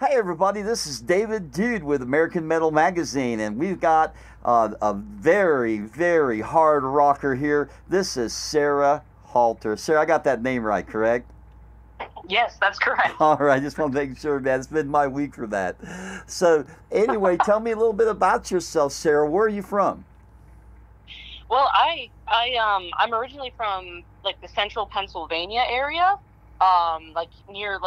Hey everybody, this is David Dude with American Metal Magazine, and we've got a very, very hard rocker here. This is Sarah Halter. Sarah, I got that name right, correct? Yes, that's correct. All right, just want to make sure, man. It's been my week for that. So anyway, tell me a little bit about yourself, Sarah. Where are you from? Well, I'm originally from like the central Pennsylvania area, like near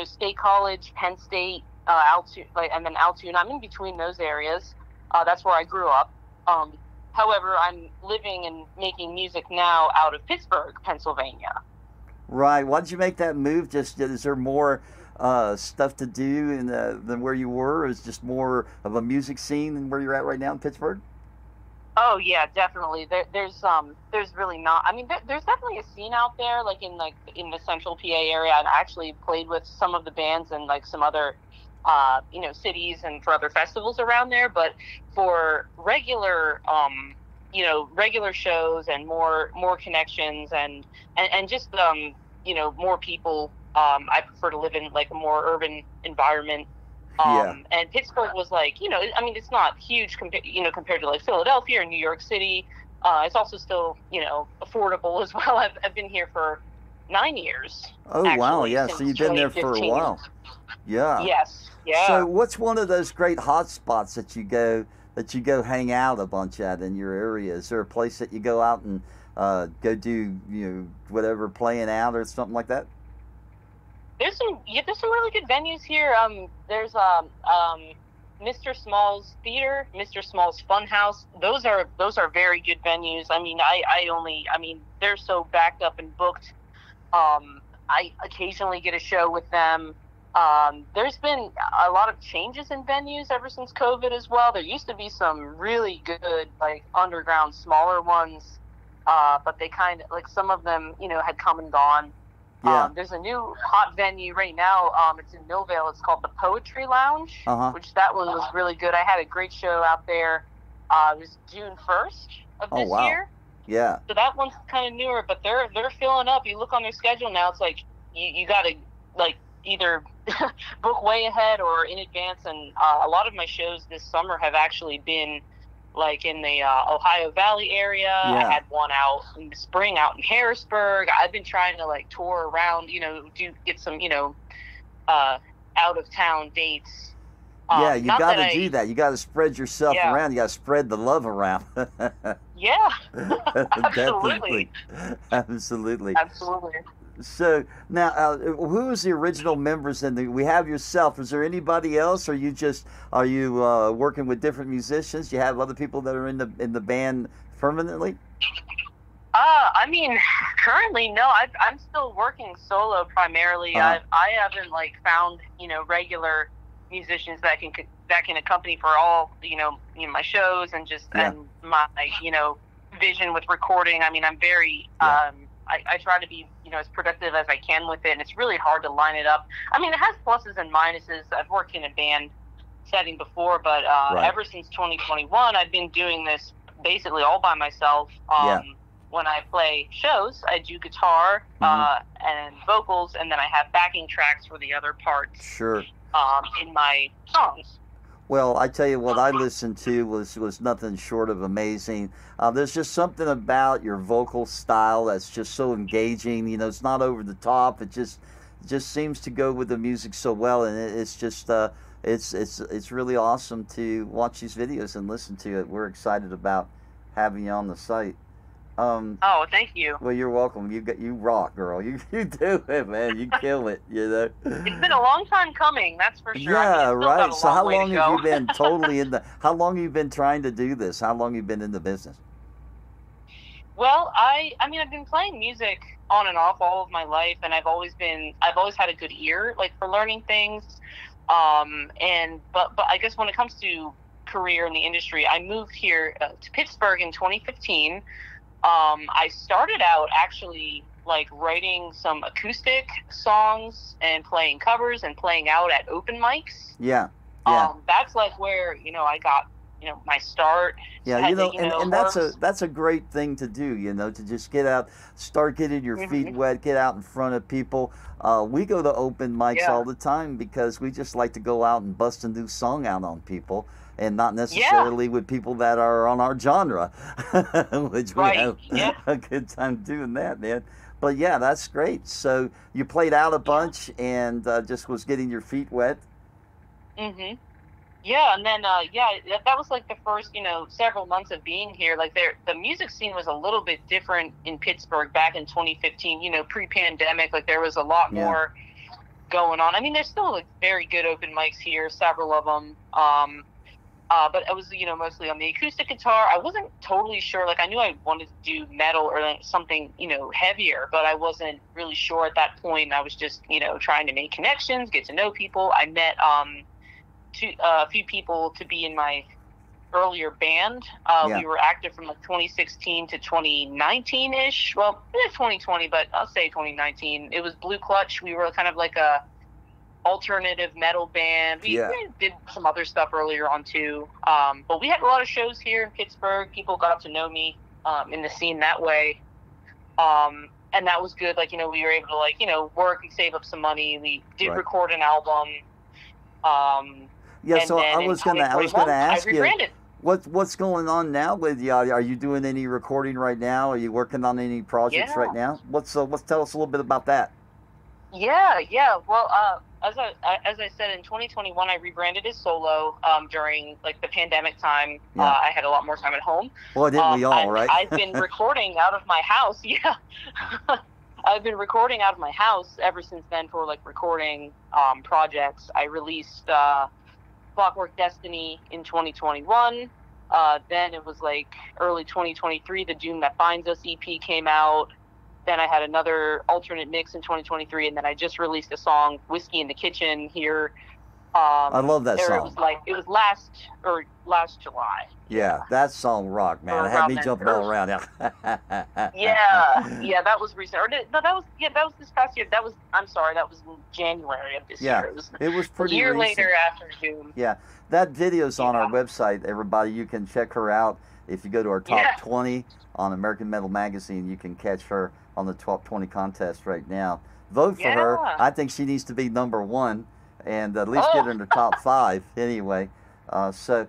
State College, Penn State, Altoona, and then Altoona. I'm in between those areas. That's where I grew up. However, I'm living and making music now out of Pittsburgh, Pennsylvania. Right. Why did you make that move? Just is there more stuff to do than where you were? Is just more of a music scene than where you're at right now in Pittsburgh? Oh yeah, definitely. There's really not. I mean, there's definitely a scene out there, like in the central PA area. I've actually played with some of the bands in like some other, cities and for other festivals around there. But for regular, regular shows and more connections and just more people. I prefer to live in like a more urban environment. And Pittsburgh was like, it's not huge compared to like Philadelphia or New York City. It's also still, affordable as well. I've been here for 9 years. Oh, actually, wow. Yeah. So you've been there for a while. Yeah. Yes. Yeah. So what's one of those great hot spots that you go hang out a bunch at in your area? Is there a place that you go out and go do, whatever, playing out or something like that? There's some really good venues here. There's Mr. Small's Theater, Mr. Small's Funhouse. Those are very good venues. I mean, they're so backed up and booked. I occasionally get a show with them. There's been a lot of changes in venues ever since COVID as well. There used to be some really good like underground smaller ones, but they kind of like some of them had come and gone. Yeah. There's a new hot venue right now. It's in Millvale. It's called the Poetry Lounge, which that one was really good. I had a great show out there. It was June 1st of this year. Yeah. So that one's kind of newer, but they're filling up. You look on their schedule now, it's like you got to like either book way ahead or in advance. And a lot of my shows this summer have actually been like in the Ohio Valley area. Yeah. I had one out in the spring out in Harrisburg. I've been trying to like tour around, get some, out of town dates. Yeah, you got to do that. You got to spread yourself around. You got to spread the love around. Yeah. Definitely. Absolutely. So now, who is the original members? We have yourself. Is there anybody else? Or are you working with different musicians? Do you have other people that are in the band permanently? Currently no. I'm still working solo primarily. I haven't like found regular musicians that can accompany for all my shows and just and my vision with recording. I mean, I'm very I try to be as productive as I can with it, and it's really hard to line it up. I mean, it has pluses and minuses. I've worked in a band setting before, but ever since 2021, I've been doing this basically all by myself. When I play shows, I do guitar and vocals, and then I have backing tracks for the other parts. Sure. In my songs. Well, I tell you what I listened to was nothing short of amazing. There's just something about your vocal style that's just so engaging. It's not over the top. It just seems to go with the music so well, and it's just it's really awesome to watch these videos and listen to it. We're excited about having you on the site. Oh, thank you. Well, you're welcome. You rock, girl. You do it, man. You kill it. It's been a long time coming, that's for sure. Yeah, right. So how long have you been how long have you been trying to do this? How long have you been in the business? Well, I've been playing music on and off all of my life, and I've always had a good ear, like for learning things. But I guess when it comes to career in the industry, I moved here to Pittsburgh in 2015. I started out actually like writing some acoustic songs and playing covers and playing out at open mics. Yeah. That's like where, I got my start. So Yeah, I had to, and that's a great thing to do, to just get out, start getting your feet wet, get out in front of people. We go to open mics all the time because we just like to go out and bust a new song out on people, and not necessarily with people that are on our genre, which we have a good time doing that, man. But yeah, that's great. So you played out a bunch and just was getting your feet wet. Yeah, and then that was like the first several months of being here. Like the music scene was a little bit different in Pittsburgh back in 2015. Pre-pandemic, like there was a lot more going on. I mean, there's still like very good open mics here, several of them. But I was mostly on the acoustic guitar. I wasn't totally sure. Like I knew I wanted to do metal or like something heavier, but I wasn't really sure at that point. I was just trying to make connections, get to know people. I met a few people to be in my earlier band. We were active from like 2016 to 2019-ish. Well, 2020, but I'll say 2019. It was Blue Clutch. We were kind of like a alternative metal band. We did some other stuff earlier on too. But we had a lot of shows here in Pittsburgh. People got to know me in the scene that way. And that was good. Like, we were able to work and save up some money. We did record an album. So I was gonna ask you, what's going on now with you? Are you doing any recording right now? Are you working on any projects right now? Let's tell us a little bit about that. Yeah. Well, as I said, in 2021, I rebranded as solo during like the pandemic time. I had a lot more time at home. Well, didn't we all, right? I've been recording out of my house. Yeah. I've been recording out of my house ever since then for like recording projects. I released Clockwork Destiny in 2021. Then it was like early 2023, the Doom That Binds Us EP came out. Then I had another alternate mix in 2023, and then I just released a song, Whiskey in the Kitchen, here. I love that song. It was last July. Yeah, that song rocked, man. It had me jumping all around. Yeah, that was recent. That was this past year. That was January of this year. It was pretty a year recent. later after Doom. Yeah, that video's on our website, everybody. You can check her out. If you go to our top 20 on American Metal Magazine, you can catch her on the top 20 contest right now. Vote for her. I think she needs to be number one, and at least get her in the top 5 anyway. So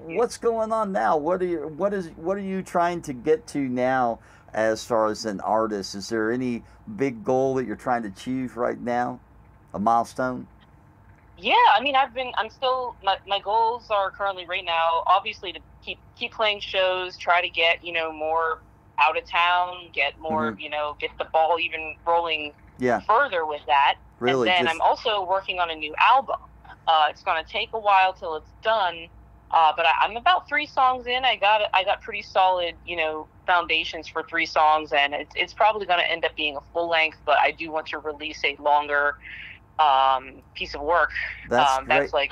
what's going on now? What are you trying to get to now as far as an artist? Is there any big goal that you're trying to achieve right now? A milestone? Yeah, I mean, I'm still, my goals are currently right now, obviously to keep playing shows, try to get, more out of town, get more, get the ball even rolling further with that. Really? And then I'm also working on a new album. It's going to take a while till it's done, but I'm about 3 songs in. I got pretty solid, foundations for 3 songs, and it's probably going to end up being a full length, but I do want to release a longer piece of work. That's great. Like,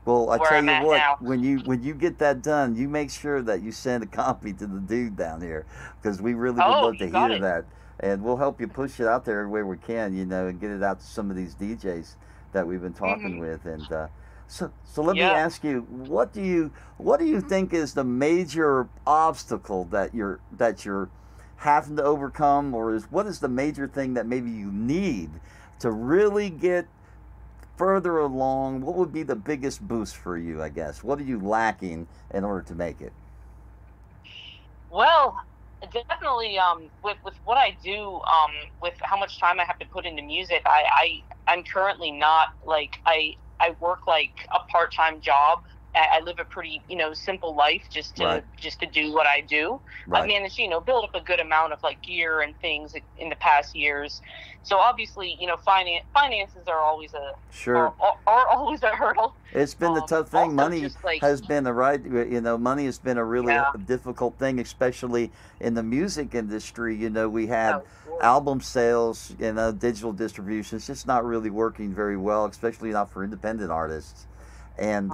well, I tell I'm you at what, now. when you get that done, you make sure that you send a copy to the dude down here, because we really would love to hear that, and we'll help you push it out there everywhere we can, and get it out to some of these DJs that we've been talking with. And so let me ask you, what do you think is the major obstacle that you're having to overcome, or what is the major thing that maybe you need to really get further along? What would be the biggest boost for you, I guess? What are you lacking in order to make it? Well, definitely with what I do, with how much time I have to put into music, I'm currently not, like, I work like a part-time job. I live a pretty, simple life just to do what I do. I've managed, build up a good amount of like gear and things in the past years. So obviously, finances are always are always a hurdle. It's been the tough thing. Money has been money has been a really difficult thing, especially in the music industry. We had album sales, digital distribution. It's just not really working very well, especially not for independent artists. And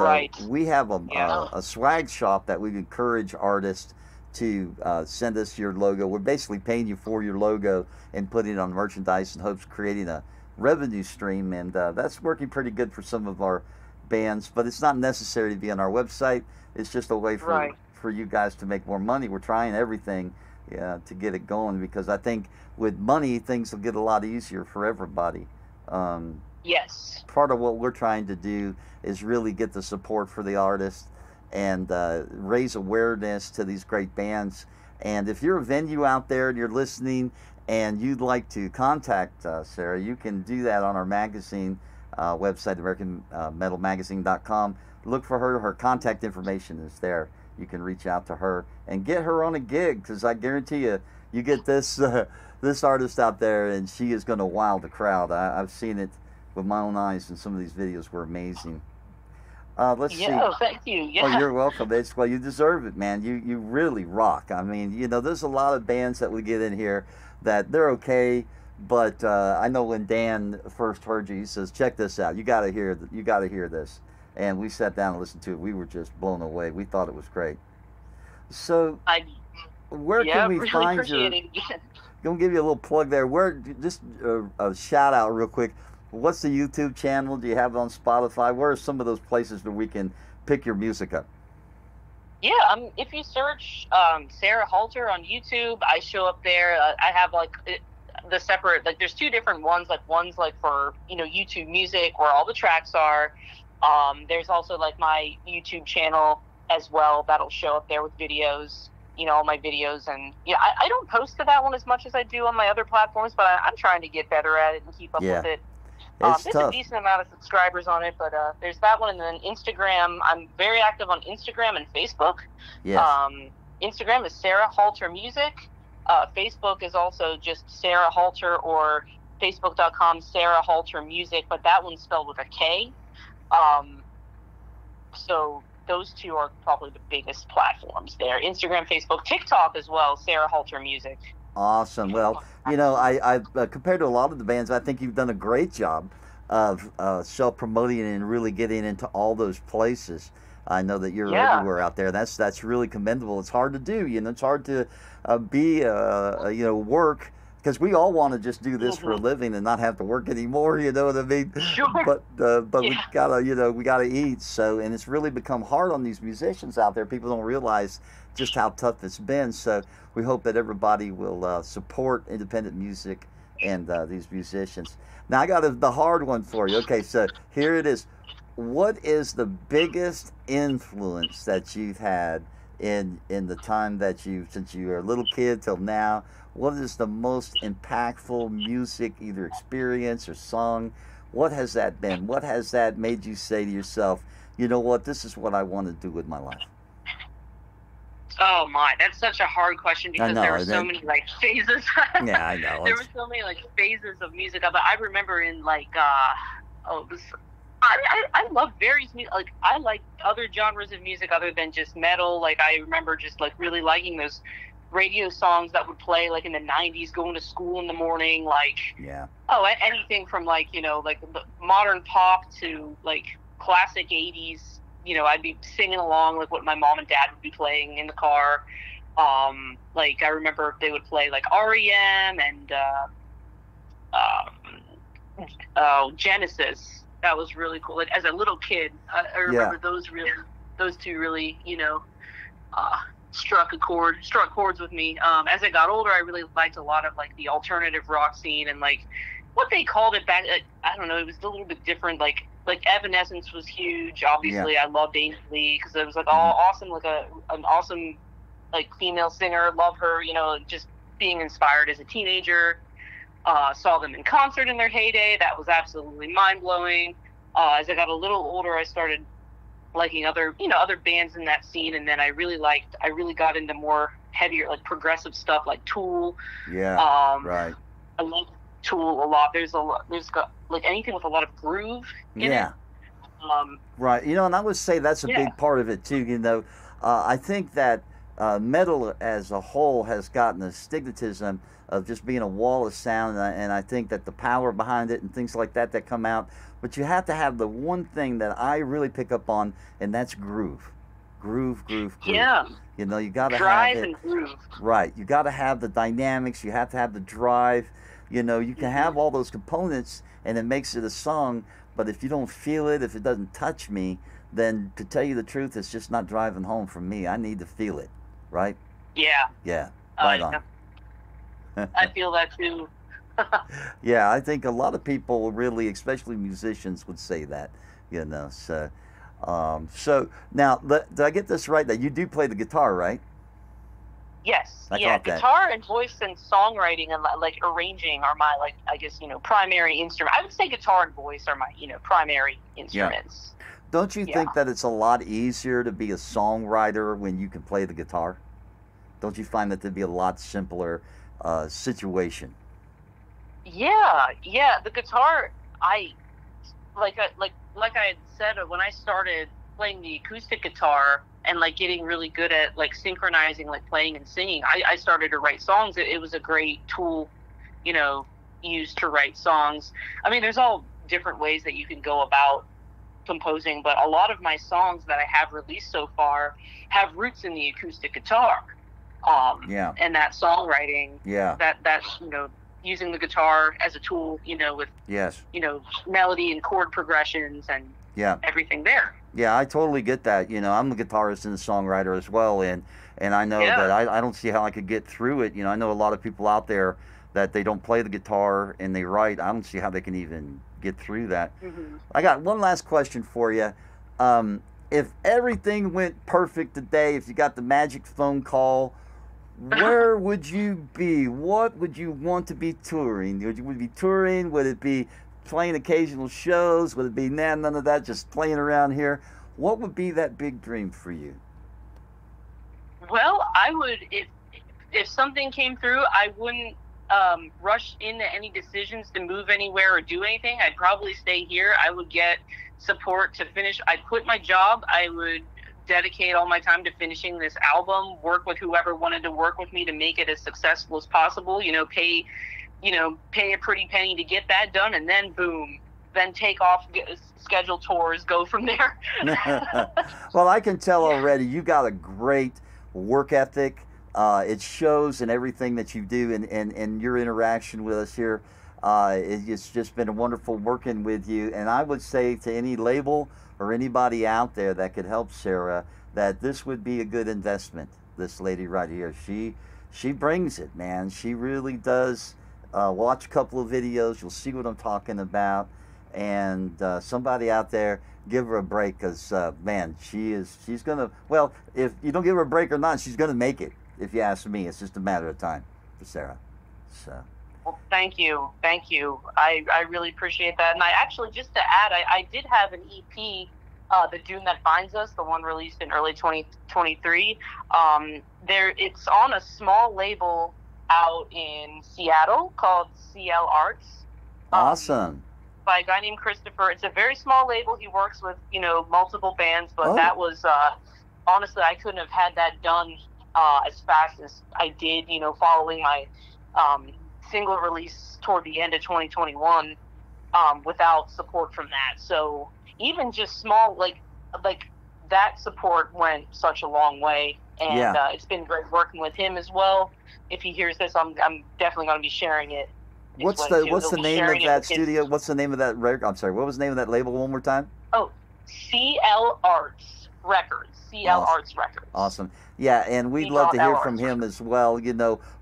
we have a swag shop that we encourage artists to send us your logo. We're basically paying you for your logo and putting it on merchandise in hopes of creating a revenue stream. And that's working pretty good for some of our bands, but it's not necessary to be on our website. It's just a way for you guys to make more money. We're trying everything to get it going, because I think with money things will get a lot easier for everybody. Yes. Part of what we're trying to do is really get the support for the artists and raise awareness to these great bands. And if you're a venue out there and you're listening and you'd like to contact Sarah, you can do that on our magazine website, AmericanMetalMagazine.com. Look for her. Her contact information is there. You can reach out to her and get her on a gig, because I guarantee you, you get this this artist out there and she is going to wow the crowd. I've seen it with my own eyes, and some of these videos were amazing. Let's see. Oh, thank you. Yeah. Oh, you're welcome. Well, you deserve it, man. You really rock. I mean, you know, there's a lot of bands that we get in here that they're okay, but I know when Dan first heard you, he says, "Check this out. You got to hear this." And we sat down and listened to it. We were just blown away. We thought it was great. So, where can we find you? Gonna give you a little plug there. Just a shout out real quick. What's the YouTube channel? Do you have it on Spotify? Where are some of those places that we can pick your music up? Yeah, if you search Sarah Halter on YouTube, I show up there. I have the separate, there's two different ones. One's for YouTube music, where all the tracks are. There's also my YouTube channel as well that'll show up there with videos. All my videos, and I don't post to that one as much as I do on my other platforms, but I'm trying to get better at it and keep up with it. There's tough. A decent amount of subscribers on it, but there's that one, and then Instagram. I'm very active on Instagram and Facebook. Yes. Instagram is Sarah Halter Music. Facebook is also just Sarah Halter, or Facebook.com Sarah Halter Music, but that one's spelled with a K. So those two are probably the biggest platforms there. Instagram, Facebook, TikTok as well, Sarah Halter Music. Awesome. Well, I compared to a lot of the bands, I think you've done a great job of self-promoting and really getting into all those places. I know that you're everywhere out there. That's really commendable. It's hard to do. It's hard to work, because we all want to just do this for a living and not have to work anymore. You know what I mean? Sure. But we gotta eat. So, and it's really become hard on these musicians out there. People don't realize just how tough it's been. So we hope that everybody will support independent music and these musicians. Now I got the hard one for you. Okay, so here it is. What is the biggest influence that you've had in the time that since you were a little kid till now? What is the most impactful music, either experience or song? What has that been? What has that made you say to yourself, you know what, this is what I want to do with my life? Oh my, that's such a hard question, because there were so many phases. Yeah, I know. There were so many phases of music, but I remember in I love various music. I like other genres of music other than just metal. I remember just really liking those radio songs that would play in the 90s, going to school in the morning, anything from the modern pop to classic 80s. I'd be singing along what my mom and dad would be playing in the car. I remember they would play REM and Genesis. That was really cool. As a little kid, I remember those two really struck chords with me. As I got older, I really liked a lot of the alternative rock scene, and what they called it back. I don't know. It was a little bit different. Evanescence was huge. Obviously, I loved Amy Lee because it was all awesome. An awesome female singer. Love her. Just being inspired as a teenager. Saw them in concert in their heyday. That was absolutely mind blowing. As I got a little older, I started liking other bands in that scene, and then I really got into more heavier progressive stuff like Tool. Right. I love Tool a lot. There's got anything with a lot of groove in it. Right. And I would say that's a big part of it too. I think that metal as a whole has gotten a stigmatism of just being a wall of sound, and I think that the power behind it and things like that come out. But you have to have the one thing that I really pick up on, and that's groove. Groove. Yeah. You got to drive have it. And groove. Right. You got to have the dynamics. You have to have the drive. You can have all those components, and it makes it a song. But if you don't feel it, if it doesn't touch me, then to tell you the truth, it's just not driving home for me. I need to feel it, right? Yeah. Yeah, right on. I feel that too. Yeah, I think a lot of people really, especially musicians, would say that, you know. So now, did I get this right? That you do play the guitar, right? Yes. I Yeah, caught that. guitar and voice and songwriting and like arranging are my, like, I guess, primary instrument. I would say guitar and voice are my, primary instruments. Don't you think that it's a lot easier to be a songwriter when you can play the guitar? Don't you find that to be a lot simpler situation? Yeah, the guitar, like I had said, when I started playing the acoustic guitar and like getting really good at like synchronizing, like playing and singing, I started to write songs. It was a great tool, used to write songs. I mean, there's all different ways that you can go about composing, but a lot of my songs that I have released so far have roots in the acoustic guitar. And that songwriting, that using the guitar as a tool, with melody and chord progressions and everything there. Yeah, I totally get that. I'm a guitarist and a songwriter as well, and I know that I don't see how I could get through it. I know a lot of people out there that they don't play the guitar and they write. I don't see how they can even get through that. I got one last question for you. If everything went perfect today, if you got the magic phone call, where would you be? What would you want to be touring? Would you be touring? Would it be playing occasional shows? Would it be none of that, just playing around here? What would be that big dream for you? Well, I would, if something came through, I wouldn't rush into any decisions to move anywhere or do anything. I'd probably stay here. I would get support to finish. I'd quit my job. I would dedicate all my time to finishing this album, work with whoever wanted to work with me to make it as successful as possible, pay a pretty penny to get that done, and then boom, then take off, schedule tours, go from there. Well, I can tell already you got a great work ethic. It shows in everything that you do and your interaction with us here. It's just been wonderful working with you, and I would say to any label or anybody out there that could help Sarah, that this would be a good investment. This lady right here, she brings it, man. She really does. Watch a couple of videos, you'll see what I'm talking about, and somebody out there, give her a break, because man, she's gonna, well, if you don't give her a break or not, she's gonna make it. If you ask me, it's just a matter of time for Sarah. So. Well, thank you. I really appreciate that. And I actually, just to add, I did have an EP, The Doom That Finds Us, the one released in early 2023. It's on a small label out in Seattle called CL Arts. Awesome. By a guy named Christopher. It's a very small label. He works with, multiple bands, but that was, honestly, I couldn't have had that done as fast as I did, following my single release toward the end of 2021 without support from that. So even just small, like that support went such a long way, and it's been great working with him as well. If he hears this, I'm definitely going to be sharing it. What's the name of that studio? What's the name of that record? I'm sorry, what was the name of that label one more time? Oh, CL Arts Records. CL Arts Records. Awesome. Yeah, and we'd love to hear from him as well.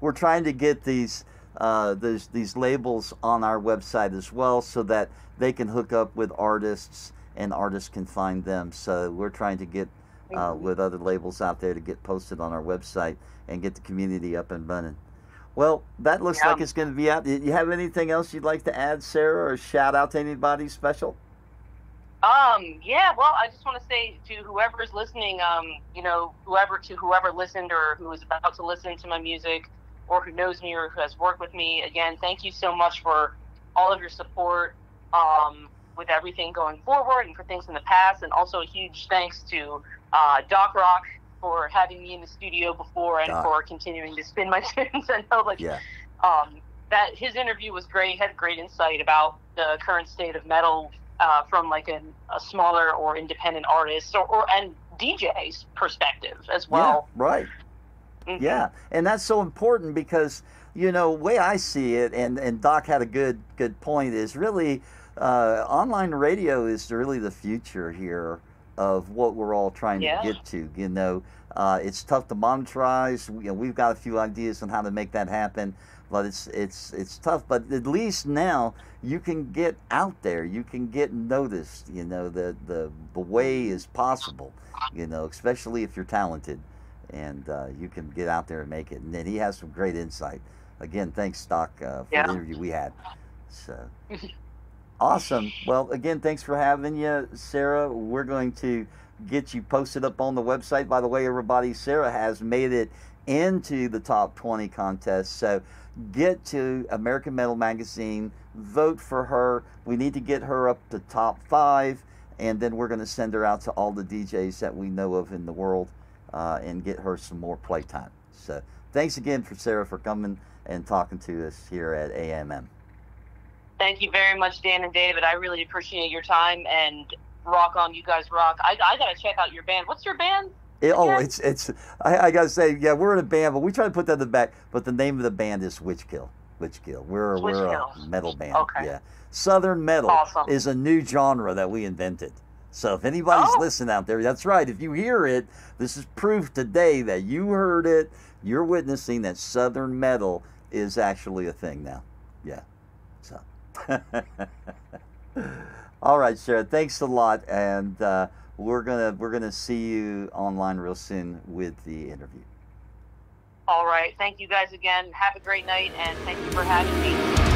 We're trying to get these labels on our website as well, so that they can hook up with artists and artists can find them. So we're trying to get with other labels out there to get posted on our website and get the community up and running. Well, that looks like it's going to be out. You have anything else you'd like to add, Sarah, or shout out to anybody special? Well, I just want to say to whoever's listening, whoever listened or who is about to listen to my music, or who knows me or who has worked with me, again, thank you so much for all of your support with everything going forward and for things in the past. And also a huge thanks to Doc Rock for having me in the studio before and for continuing to spin my tunes. I know, that his interview was great, had great insight about the current state of metal from like a smaller or independent artist and DJ's perspective as well. Yeah, right. Mm-hmm. Yeah, and that's so important because, way I see it, and Doc had a good point, is really online radio is really the future here of what we're all trying to get to. You know, it's tough to monetize. You know, we've got a few ideas on how to make that happen, but it's tough. But at least now you can get out there. You can get noticed. You know, the way is possible. You know, especially if you're talented, and you can get out there and make it. And then he has some great insight. Again, thanks, Doc, for the interview we had. So. Awesome. Well, again, thanks for having you, Sarah. We're going to get you posted up on the website. By the way, everybody, Sarah has made it into the top 20 contest. So get to American Metal Magazine, vote for her. We need to get her up to top 5, and then we're going to send her out to all the DJs that we know of in the world and get her some more playtime. So thanks again for Sarah for coming and talking to us here at AMM. Thank you very much, Dan and David. I really appreciate your time, and rock on. You guys rock. I got to check out your band. What's your band? I got to say, yeah, we're in a band, but we try to put that in the back. But the name of the band is Witchkill. We're a metal band. Okay. Yeah. Southern metal is a new genre that we invented. So if anybody's listening out there, that's right. If you hear it, this is proof today that you heard it. You're witnessing that Southern metal is actually a thing now. Yeah. So. All right, Sarah, thanks a lot, and we're gonna see you online real soon with the interview. All right, thank you guys again. Have a great night, and thank you for having me.